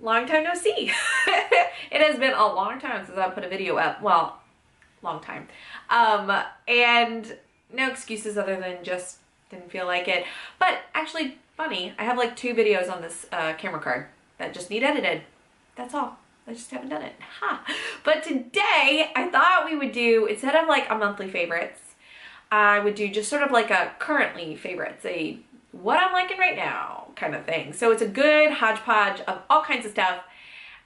long time no see. It has been a long time since I put a video up. Well, long time. And no excuses other than just didn't feel like it. But actually, funny, I have like 2 videos on this camera card that just need edited. That's all. I just haven't done it. Ha! But today, I thought we would do, instead of like a monthly favorites, I would do just sort of like a currently favorites, a what I'm liking right now kind of thing. So it's a good hodgepodge of all kinds of stuff.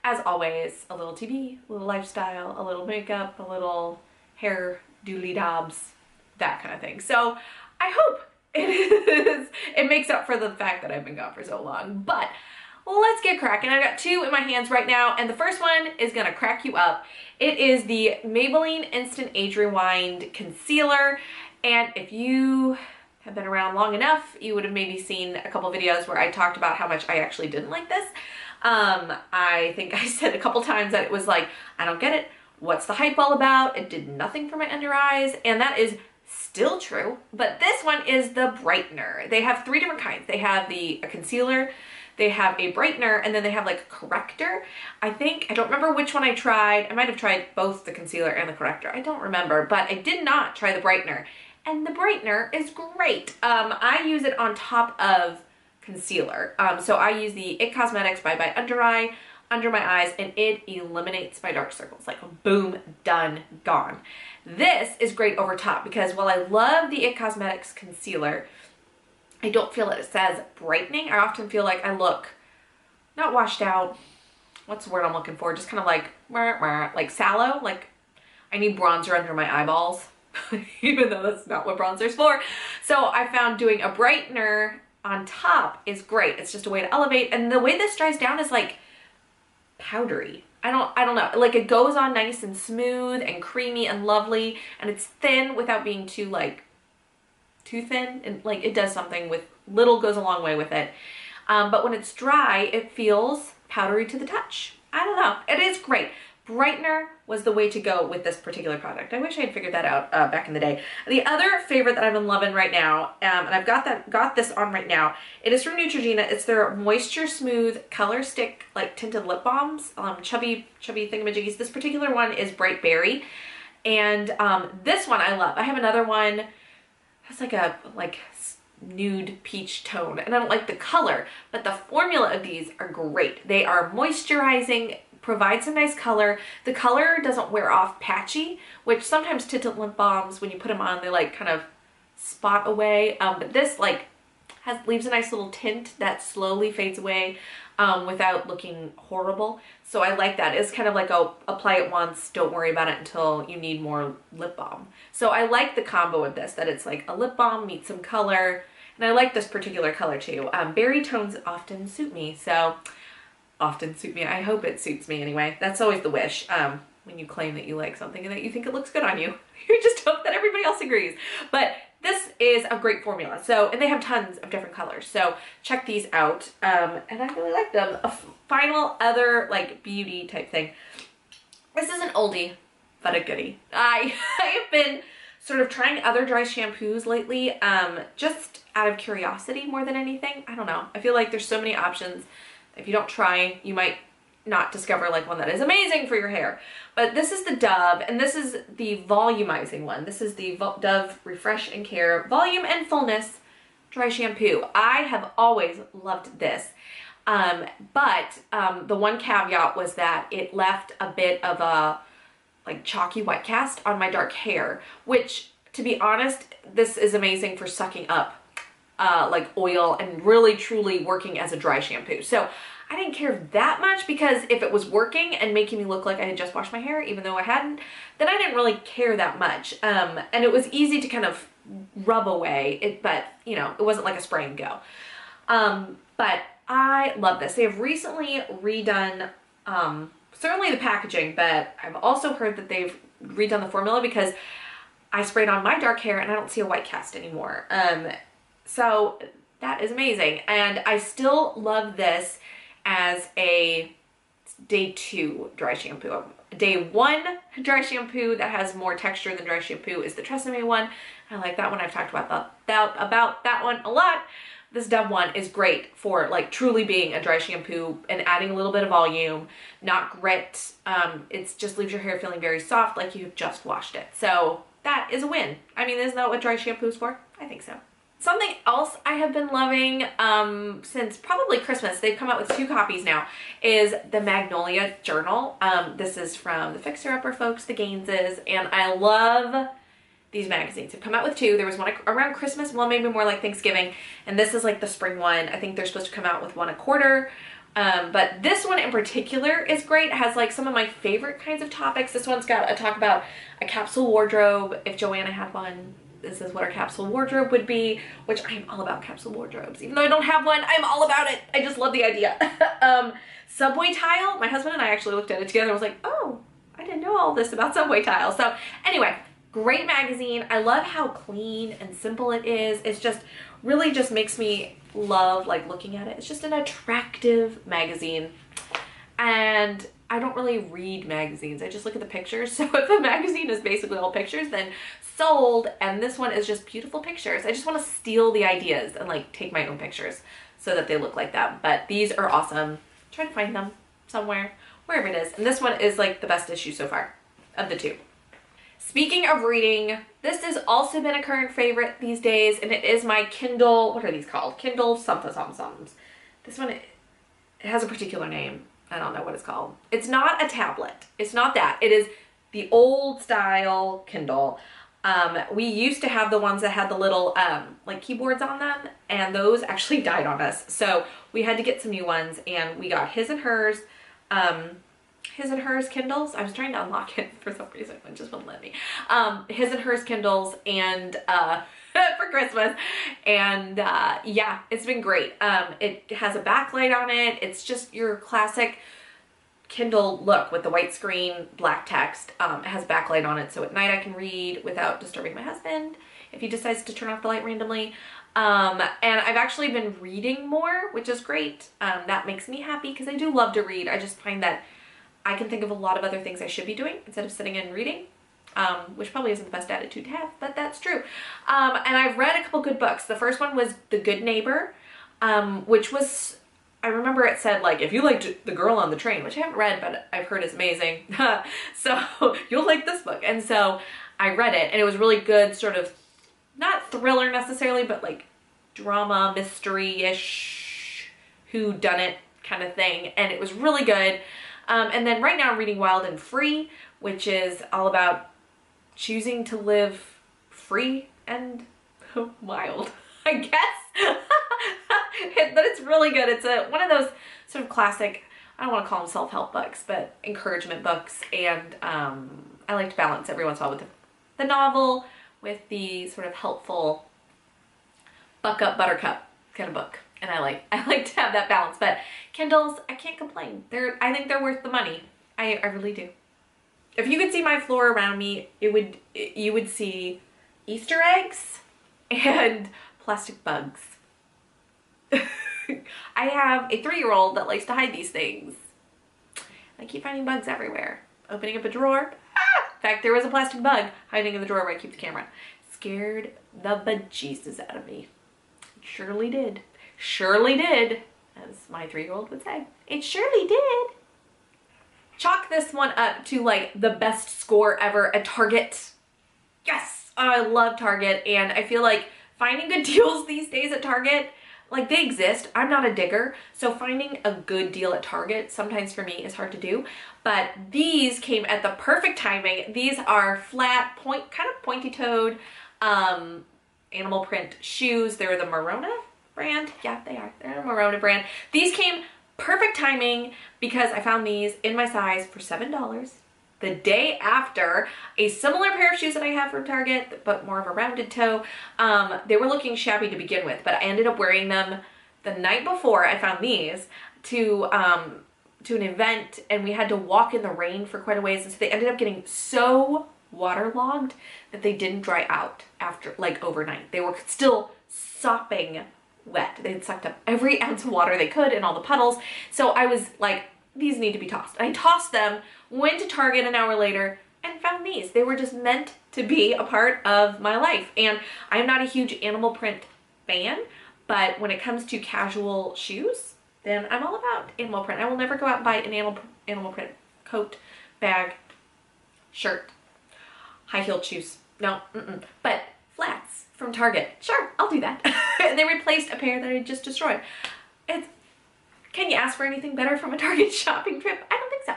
As always, a little TV, a little lifestyle, a little makeup, a little hair doodly dobs, that kind of thing. So I hope it makes up for the fact that I've been gone for so long. But let's get cracking. I've got 2 in my hands right now, and the first one is gonna crack you up. It is the Maybelline Instant Age Rewind Concealer. And if you have been around long enough, you would have maybe seen a couple videos where I talked about how much I actually didn't like this. I think I said a couple times that it was like, I don't get it. What's the hype all about? It did nothing for my under eyes, and that is still true. But this one is the Brightener. They have 3 different kinds. They have a concealer, they have a brightener, and then they have like a corrector. I don't remember which one I tried. I might have tried both the concealer and the corrector. I don't remember, but I did not try the brightener. And the brightener is great. I use it on top of concealer. So I use the IT Cosmetics Bye Under Eye under my eyes, and it eliminates my dark circles. Like boom, done, gone. This is great over top because while I love the IT Cosmetics concealer, I don't feel that it says brightening. I often feel like I look not washed out. What's the word I'm looking for? Just kind of like sallow. Like I need bronzer under my eyeballs. Even though that's not what bronzer's for. So I found doing a brightener on top is great. It's just a way to elevate, and the way this dries down is like powdery. I don't know. Like it goes on nice and smooth and creamy and lovely, and it's thin without being too thin, and like it does something with little goes a long way with it. But when it's dry, it feels powdery to the touch. I don't know. It is great. Brightener was the way to go with this particular product. I wish I had figured that out back in the day. The other favorite that I've been loving right now, and I've got this on right now, it is from Neutrogena. It's their Moisture Smooth Color Stick like tinted lip balms, chubby thingamajiggies. This particular one is Bright Berry, and this one I love. I have another one that's like a nude peach tone, and I don't like the color, but the formula of these are great. They are moisturizing, provides a nice color. The color doesn't wear off patchy, which sometimes tinted lip balms, when you put them on, they like kind of spot away. But this like leaves a nice little tint that slowly fades away without looking horrible. So I like that. It's kind of like, oh, apply it once, don't worry about it until you need more lip balm. So I like the combo of this, that it's like a lip balm meets some color. And I like this particular color too. Berry tones often suit me, so I hope it suits me anyway. That's always the wish when you claim that you like something and that you think it looks good on you. You just hope that everybody else agrees. But this is a great formula. So, and they have tons of different colors. So check these out. And I really like them. A final other like beauty type thing. This is an oldie, but a goodie. I have been sort of trying other dry shampoos lately, just out of curiosity more than anything. I don't know. I feel like there's so many options. If you don't try, you might not discover like one that is amazing for your hair. But this is the Dove, and this is the volumizing one. This is the Dove Refresh and Care Volume and Fullness Dry Shampoo. I have always loved this. But the one caveat was that it left a bit of a like chalky white cast on my dark hair, which to be honest, this is amazing for sucking up like oil and really truly working as a dry shampoo. So I didn't care that much, because if it was working and making me look like I had just washed my hair even though I hadn't, then I didn't really care that much. And it was easy to kind of rub away, but you know, it wasn't like a spray and go. But I love this. They have recently redone certainly the packaging, but I've also heard that they've redone the formula, because I sprayed on my dark hair and I don't see a white cast anymore. So that is amazing. And I still love this as a day 2 dry shampoo. Day 1 dry shampoo that has more texture than dry shampoo is the Tresemme one. I like that one. I've talked about that one a lot. this Dove one is great for like truly being a dry shampoo and adding a little bit of volume, not grit. It just leaves your hair feeling very soft, like you've just washed it. So that is a win. I mean, isn't that what dry shampoo is for? I think so. Something else I have been loving since probably Christmas, they've come out with 2 copies now, is the Magnolia Journal. This is from the Fixer Upper folks, the Gaineses, and I love these magazines. They've come out with 2. There was one around Christmas, one maybe more like Thanksgiving, and this is like the spring one. I think they're supposed to come out with one a quarter. But this one in particular is great. It has like some of my favorite kinds of topics. This one's got a talk about a capsule wardrobe. If Joanna had one, this is what our capsule wardrobe would be, which I am all about capsule wardrobes. Even though I don't have one, I'm all about it. I just love the idea. Subway tile. My husband and I actually looked at it together and was like, oh, I didn't know all this about subway tile. So anyway, great magazine. I love how clean and simple it is. It's just really just makes me love like looking at it. It's just an attractive magazine. And I don't really read magazines. I just look at the pictures. So if a magazine is basically all pictures, then sold. And this one is just beautiful pictures. I just want to steal the ideas and like take my own pictures so that they look like them. But these are awesome. Try to find them somewhere, wherever it is. And this one is like the best issue so far of the 2. Speaking of reading, this has also been a current favorite these days, and it is my Kindle, what are these called? Kindle something something something. This one, it has a particular name. I don't know what it's called. It's not a tablet. It's not that. It is the old style Kindle. We used to have the ones that had the little like keyboards on them, and those actually died on us. So we had to get some new ones, and we got his and hers Kindles. I was trying to unlock it for some reason, it just wouldn't let me. His and hers Kindles, and for Christmas, and yeah, it's been great. It has a backlight on it. It's just your classic Kindle look with the white screen, black text. It has backlight on it, so at night I can read without disturbing my husband if he decides to turn off the light randomly. And I've actually been reading more, which is great. That makes me happy because I do love to read. I just find that I can think of a lot of other things I should be doing instead of sitting and reading, which probably isn't the best attitude to have, but that's true. And I've read a couple good books. The first one was The Good Neighbor, which was, I remember it said like, if you liked The Girl on the Train, which I haven't read, but I've heard is amazing. So you'll like this book. And so I read it, and it was really good, sort of, not thriller necessarily, but like drama, mystery-ish, whodunit kind of thing. And it was really good. And then right now I'm reading Wild and Free, which is all about choosing to live free and wild, I guess. But it's really good. It's one of those sort of classic, I don't want to call them self-help books, but encouragement books. And I like to balance every once in a while with the novel with the sort of helpful buck up buttercup kind of book. And I like to have that balance. But Kindles, I can't complain. I think they're worth the money. I really do. If you could see my floor around me, you would see Easter eggs and plastic bugs. I have a 3-year-old that likes to hide these things. I keep finding bugs everywhere. Opening up a drawer. In fact, there was a plastic bug hiding in the drawer where I keep the camera. Scared the bejesus out of me. It surely did. Surely did, as my 3-year-old would say. It surely did. Chalk this one up to like the best score ever at Target. Yes, I love Target, and I feel like finding good deals these days at Target, like they exist. I'm not a digger, so finding a good deal at Target sometimes for me is hard to do, but these came at the perfect timing. These are flat, kind of pointy-toed animal print shoes. They're the Merona brand. Yeah, they are. They're a Merona brand. These came perfect timing because I found these in my size for $7 the day after a similar pair of shoes that I have from Target, but more of a rounded toe. They were looking shabby to begin with, but I ended up wearing them the night before I found these to an event, and we had to walk in the rain for quite a ways, and so they ended up getting so waterlogged that they didn't dry out after, like, overnight. They were still sopping wet. They had sucked up every ounce of water they could in all the puddles. So I was like, these need to be tossed. I tossed them, went to Target an hour later, and found these. They were just meant to be a part of my life. And I'm not a huge animal print fan, But when it comes to casual shoes, then I'm all about animal print. I will never go out and buy an animal print coat, bag, shirt, high-heeled shoes. No, But flats from Target, sure, I'll do that. They replaced a pair that I just destroyed. Can you ask for anything better from a Target shopping trip? I don't think so.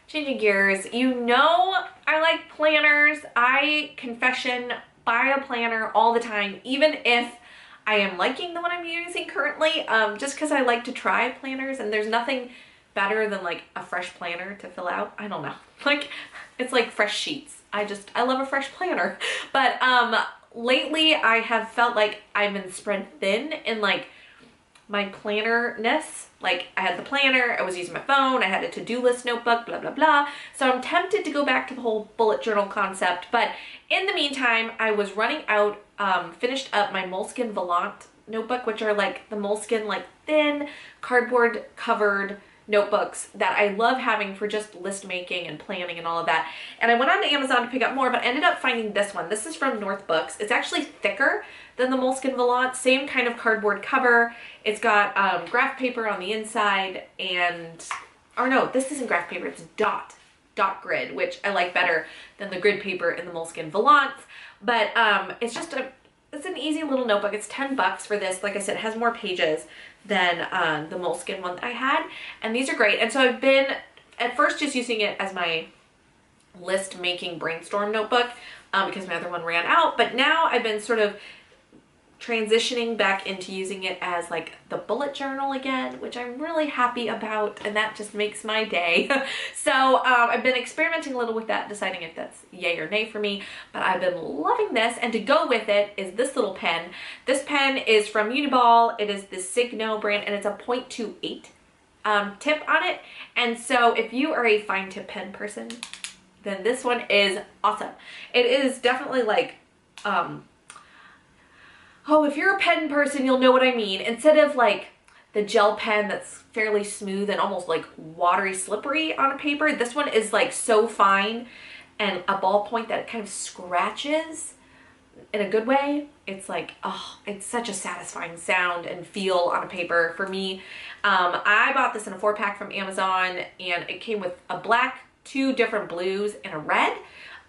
Changing gears, you know I like planners. I, confession, buy a planner all the time, even if I am liking the one I'm using currently, just because I like to try planners, and there's nothing better than like a fresh planner to fill out. I don't know. Like, it's like fresh sheets. I love a fresh planner. But lately I have felt like I've been spread thin in like my planner-ness. Like, I had the planner, I was using my phone, I had a to-do list notebook, blah, blah, blah. So I'm tempted to go back to the whole bullet journal concept. But in the meantime, I was running out, finished up my Moleskine Volant notebook, which are like the Moleskine, like thin, cardboard covered notebooks that I love having for just list making and planning and all of that. And I went on to Amazon to pick up more, but ended up finding this one. This is from North Books. It's actually thicker than the Moleskine Volant, same kind of cardboard cover. It's got graph paper on the inside and, or no, this isn't graph paper, it's dot grid, which I like better than the grid paper in the Moleskine Volant. But it's just it's an easy little notebook. It's $10 for this. Like I said, it has more pages than the Moleskine one that I had, and these are great. And so I've been at first just using it as my list making brainstorm notebook because my other one ran out, but now I've been sort of transitioning back into using it as like the bullet journal again, which I'm really happy about, and that just makes my day. So I've been experimenting a little with that, deciding if that's yay or nay for me, but I've been loving this. And to go with it is this little pen. This pen is from Uniball. It is the Signo brand, and it's a 0.28 tip on it. And so if you are a fine tip pen person, then this one is awesome. It is definitely like oh, if you're a pen person, you'll know what I mean. Instead of like the gel pen that's fairly smooth and almost like watery slippery on a paper, this one is like so fine and a ballpoint that it kind of scratches in a good way. It's like, oh, it's such a satisfying sound and feel on a paper for me. I bought this in a 4-pack from Amazon, and it came with a black, 2 different blues, and a red.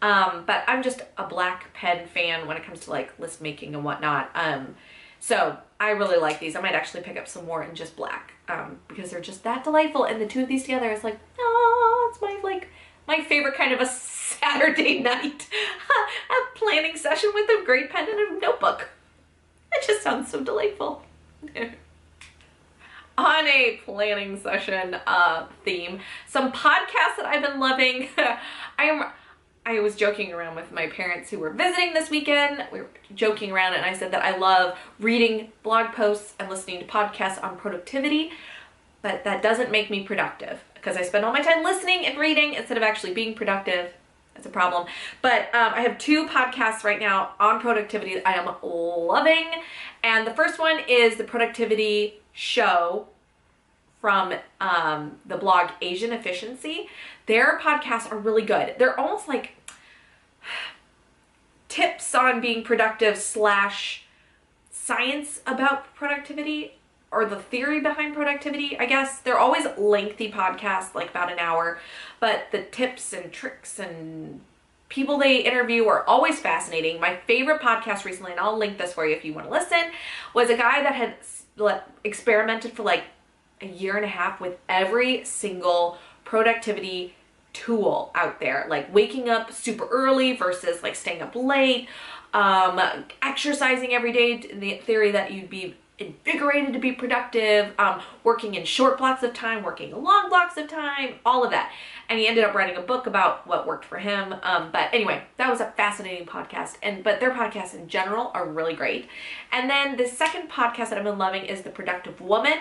But I'm just a black pen fan when it comes to like list making and whatnot. So I really like these. I might actually pick up some more in just black, because they're just that delightful. And the two of these together is like, oh, it's my favorite kind of a Saturday night, a planning session with a great pen and a notebook. It just sounds so delightful. On a planning session theme, some podcasts that I've been loving. I was joking around with my parents who were visiting this weekend. We were joking around, and I said that I love reading blog posts and listening to podcasts on productivity, but that doesn't make me productive because I spend all my time listening and reading instead of actually being productive. That's a problem. But I have 2 podcasts right now on productivity that I am loving. And the first one is the Productivity Show from the blog Asian Efficiency. Their podcasts are really good. They're almost like tips on being productive / science about productivity, or the theory behind productivity, I guess. They're always lengthy podcasts, like about an hour, but the tips and tricks and people they interview are always fascinating. My favorite podcast recently, and I'll link this for you if you want to listen, was a guy that had experimented for like a year and a half with every single productivity tool out there, like waking up super early versus like staying up late, exercising every day in the theory that you'd be invigorated to be productive, working in short blocks of time, working in long blocks of time, all of that. And he ended up writing a book about what worked for him. But anyway, that was a fascinating podcast. But their podcasts in general are really great. And then the second podcast that I've been loving is the Productive Woman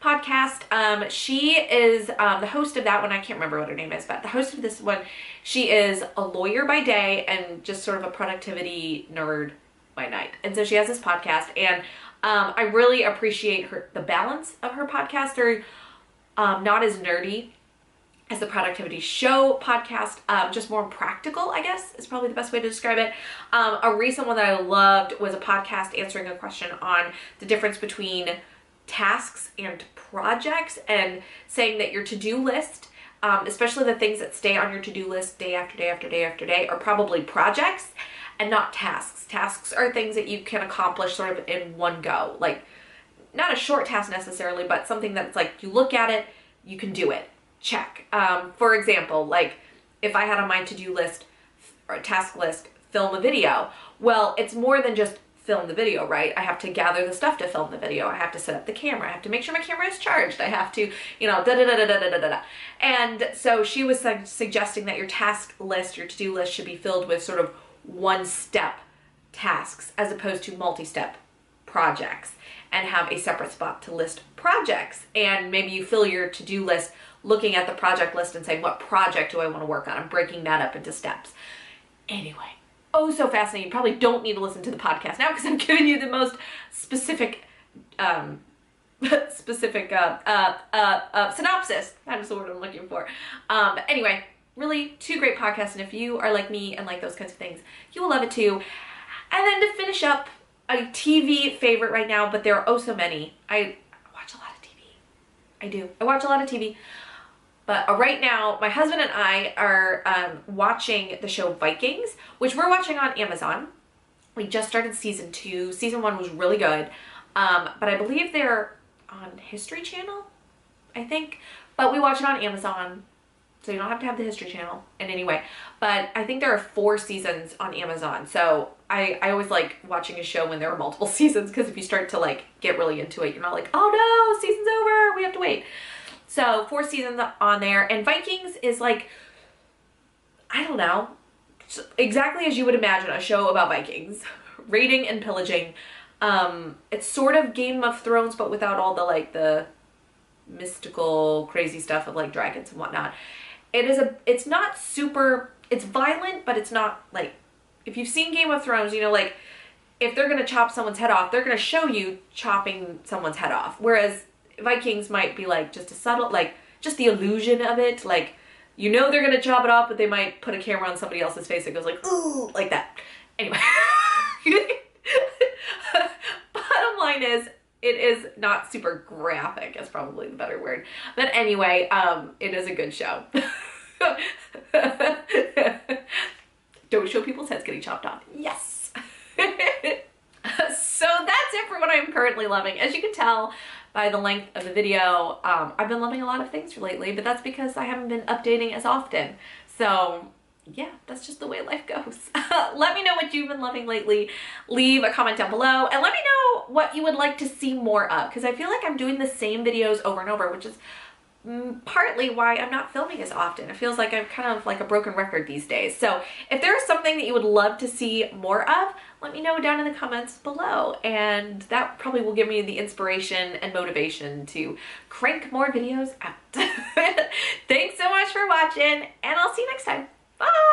podcast. She is the host of that one. I can't remember what her name is, but the host of this one, she is a lawyer by day and just sort of a productivity nerd by night. And so she has this podcast, and I really appreciate the balance of her podcast. They're not as nerdy as the Productivity Show podcast, just more practical, I guess, is probably the best way to describe it. A recent one that I loved was a podcast answering a question on the difference between tasks and projects, and saying that your to-do list, especially the things that stay on your to-do list day after day after day after day, are probably projects and not tasks. Tasks are things that you can accomplish sort of in one go, like not a short task necessarily, but something that's like you look at it, you can do it. Check. For example, like if I had on my to-do list or task list, film a video. Well, it's more than just film the video, right? I have to gather the stuff to film the video. I have to set up the camera. I have to make sure my camera is charged. I have to, you know, da da da da da da da da. And so she was suggesting that your task list, your to-do list, should be filled with sort of one-step tasks as opposed to multi-step projects, and have a separate spot to list projects. And maybe you fill your to-do list looking at the project list and saying, what project do I want to work on? I'm breaking that up into steps. Anyway, oh, so fascinating. You probably don't need to listen to the podcast now because I'm giving you the most specific, synopsis. That is the word I'm looking for. But anyway, really two great podcasts. And if you are like me and like those kinds of things, you will love it too. And then to finish up, a TV favorite right now, but there are oh so many. I watch a lot of TV. I do. I watch a lot of TV. But right now, my husband and I are watching the show Vikings, which we're watching on Amazon. We just started season 2. Season 1 was really good. But I believe they're on History Channel, I think. But we watch it on Amazon, so you don't have to have the History Channel in any way. But I think there are 4 seasons on Amazon. So I always like watching a show when there are multiple seasons, because if you start to like get really into it, you're not like, oh no, season's over, we have to wait. So 4 seasons on there, and Vikings is like, I don't know, exactly as you would imagine a show about Vikings, raiding and pillaging. It's sort of Game of Thrones, but without all the like the mystical crazy stuff of like dragons and whatnot. It's not super, it's violent, but it's not like, if you've seen Game of Thrones, you know, like if they're gonna chop someone's head off, they're gonna show you chopping someone's head off. Whereas Vikings might be like just a subtle, like just the illusion of it. Like, you know, they're gonna chop it off, but they might put a camera on somebody else's face that goes like, ooh, like that. Anyway, bottom line is, it is not super graphic, is probably the better word. But anyway, it is a good show. Don't show people's heads getting chopped off. Yes. So that's it for what I'm currently loving. As you can tell by the length of the video, I've been loving a lot of things lately, but that's because I haven't been updating as often. So yeah, that's just the way life goes. Let me know what you've been loving lately. Leave a comment down below and let me know what you would like to see more of, because I feel like I'm doing the same videos over and over, which is partly why I'm not filming as often. It feels like I'm kind of like a broken record these days. So if there's something that you would love to see more of, let me know down in the comments below, and that probably will give me the inspiration and motivation to crank more videos out. Thanks so much for watching, and I'll see you next time. Bye!